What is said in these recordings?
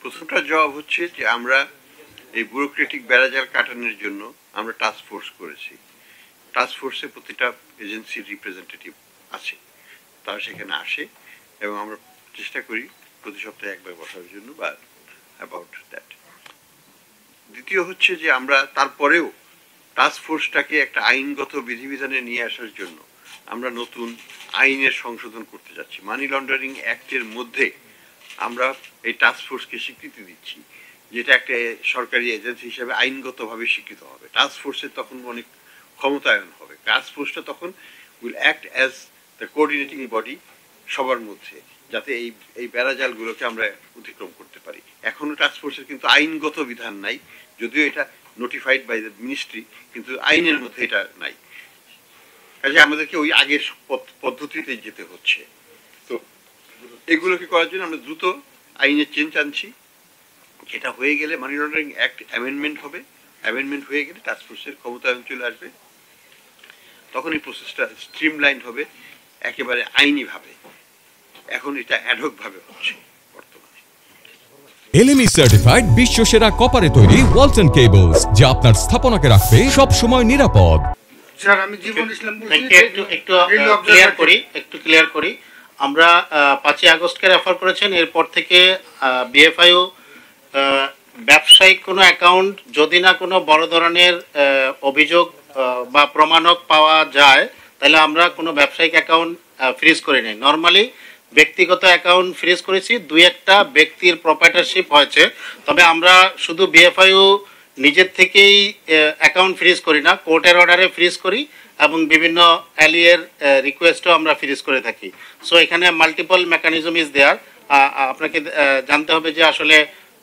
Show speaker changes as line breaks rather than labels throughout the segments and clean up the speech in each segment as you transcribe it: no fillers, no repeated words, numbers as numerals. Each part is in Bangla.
প্রথমটা জবাব হচ্ছে যে আমরা এই ব্যুরোক্রেটিক বেড়াজাল কাটানোর জন্য আমরা টাস্ক ফোর্স করেছি। টাস্ক ফোর্সে প্রতিটা এজেন্সির রিপ্রেজেন্টেটিভ আছে, তারা সেখানে আসে এবং আমরা চেষ্টা করি প্রতি সপ্তাহে একবার বসার জন্য বা অ্যাবাউট দ্যাট। দ্বিতীয় হচ্ছে যে আমরা তারপরেও টাস্ক ফোর্সটাকে একটা আইনগত বিধিবিধানে নিয়ে আসার জন্য আমরা নতুন আইনের সংশোধন করতে যাচ্ছি। মানি লন্ডারিং অ্যাক্টের মধ্যে আমরা এই টাস্ক ফোর্সকে স্বীকৃতি দিচ্ছি, যেটা একটা সরকারি এজেন্সি হিসেবে আইনগতভাবে স্বীকৃত হবে। টাস্ক ফোর্সের তখন অনেক ক্ষমতায়ন হবে। টাস্ক ফোর্সটা তখন will act as the coordinating body সবার মধ্যে, যাতে এই বেড়াজালগুলোকে আমরা অতিক্রম করতে পারি। এখনো টাস্ক ফোর্সের কিন্তু আইনগত বিধান নাই, যদিও এটা নোটিফাইড বাই দ্য মিনিস্ট্রি, কিন্তু আইনের মধ্যে এটা নাই। কাজে আমাদেরকে ওই আগের পদ্ধতিতে যেতে হচ্ছে। তো এগুলোকে করার জন্য আমরা দ্রুত আইনের চেঞ্জ আনছি। এটা হয়ে গেলে মানি লন্ডারিং অ্যাক্ট অ্যামেন্ডমেন্ট হবে, অ্যামেন্ডমেন্ট হয়ে গেলে টাস্ক ফোর্সের ক্ষমতায়ন চলে আসবে। তখন এই প্রসেসটা স্ট্রিমলাইন হবে একেবারে আইনিভাবে। এখন এটা অ্যাডহক ভাবে হচ্ছে বর্তমানে।
এলএমই সার্টিফাইড বিশ্ব সেরা কপারে তৈরি ওয়ালটন কেবলস, যা আপনার স্থাপনাকে রাখবে সব সময় নিরাপদ।
স্যার আমি জীবন ইসলাম বলছি।
একটু ক্লিয়ার করি আমরা 5ই আগস্টকে রেফার করেছেন। এরপর থেকে বিএফআইও ব্যবসায়িক কোনো অ্যাকাউন্ট যদি না কোনো বড় ধরনের অভিযোগ বা প্রমাণক পাওয়া যায়, তাহলে আমরা কোনো ব্যবসায়িক অ্যাকাউন্ট ফ্রিজ করি নাই। নর্মালি ব্যক্তিগত অ্যাকাউন্ট ফ্রিজ করেছি, 2-1টা ব্যক্তির প্রপার্টারশিপ হয়েছে। তবে আমরা শুধু বিএফআইও নিজের থেকেই অ্যাকাউন্ট ফ্রিজ করি না, কোর্টের অর্ডারে ফ্রিজ করি এবং বিভিন্ন অ্যালিয়ের রিকোয়েস্টও আমরা ফ্রিজ করে থাকি। সো এখানে মাল্টিপল মেকানিজম ইজ দেয়ার। আপনাকে জানতে হবে যে আসলে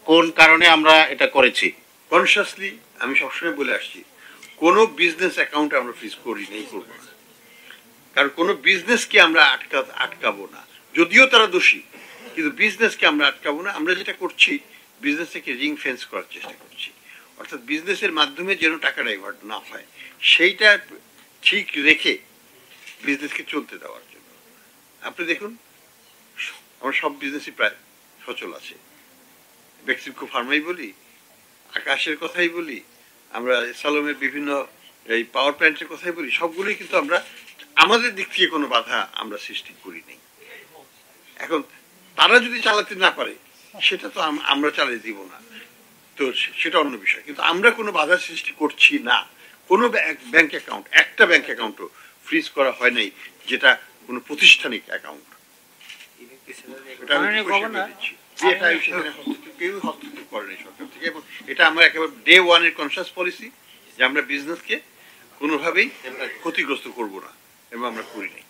কোন কারণে আমরা এটা করেছি।
কনসিয়াসলি আমি সবসময় বলে আসছি, কোনো বিজনেস অ্যাকাউন্ট আমরা ফ্রিজ করি নেই, করবো না। কারণ কোনো বিজনেসকে আমরা আটকাবো না, যদিও তারা দোষী, কিন্তু বিজনেসকে আমরা আটকাবো না। আমরা যেটা করছি, বিজনেসটাকে রিং ফেন্স করার চেষ্টা করছি, অর্থাৎ বিজনেসের মাধ্যমে যেন টাকা ডাইভার্ট না হয় সেইটা ঠিক রেখে বিজনেসকে চলতে দেওয়ার জন্য। আপনি দেখুন আমার সব বিজনেসই প্রায় সচল আছে। বেক্সিমকো ফার্মাই বলি, আকাশের কথাই বলি, আমরা সালমের বিভিন্ন এই পাওয়ার প্ল্যান্টের কথাই বলি, সবগুলোই কিন্তু আমরা আমাদের দিক থেকে কোনো বাধা আমরা সৃষ্টি করি নেই। এখন তারা যদি চালাতে না পারে সেটা তো আমরা চালিয়ে দিব না, তো সেটা অন্য বিষয়। কিন্তু আমরা কোনো বাধা সৃষ্টি করছি না। কোনো ব্যাংক অ্যাকাউন্ট, একটা ব্যাংক অ্যাকাউন্টও ফ্রিজ করা হয় নাই যেটা কোনো প্রতিষ্ঠানিক অ্যাকাউন্ট। কেউ হস্তক্ষেপ করেনি সরকার থেকে, এবং এটা আমরা একেবারে ডে ওয়ানের কনসিয়াস পলিসি যে আমরা বিজনেসকে কোনোভাবেই ক্ষতিগ্রস্ত করব না, এবং আমরা করি নাই।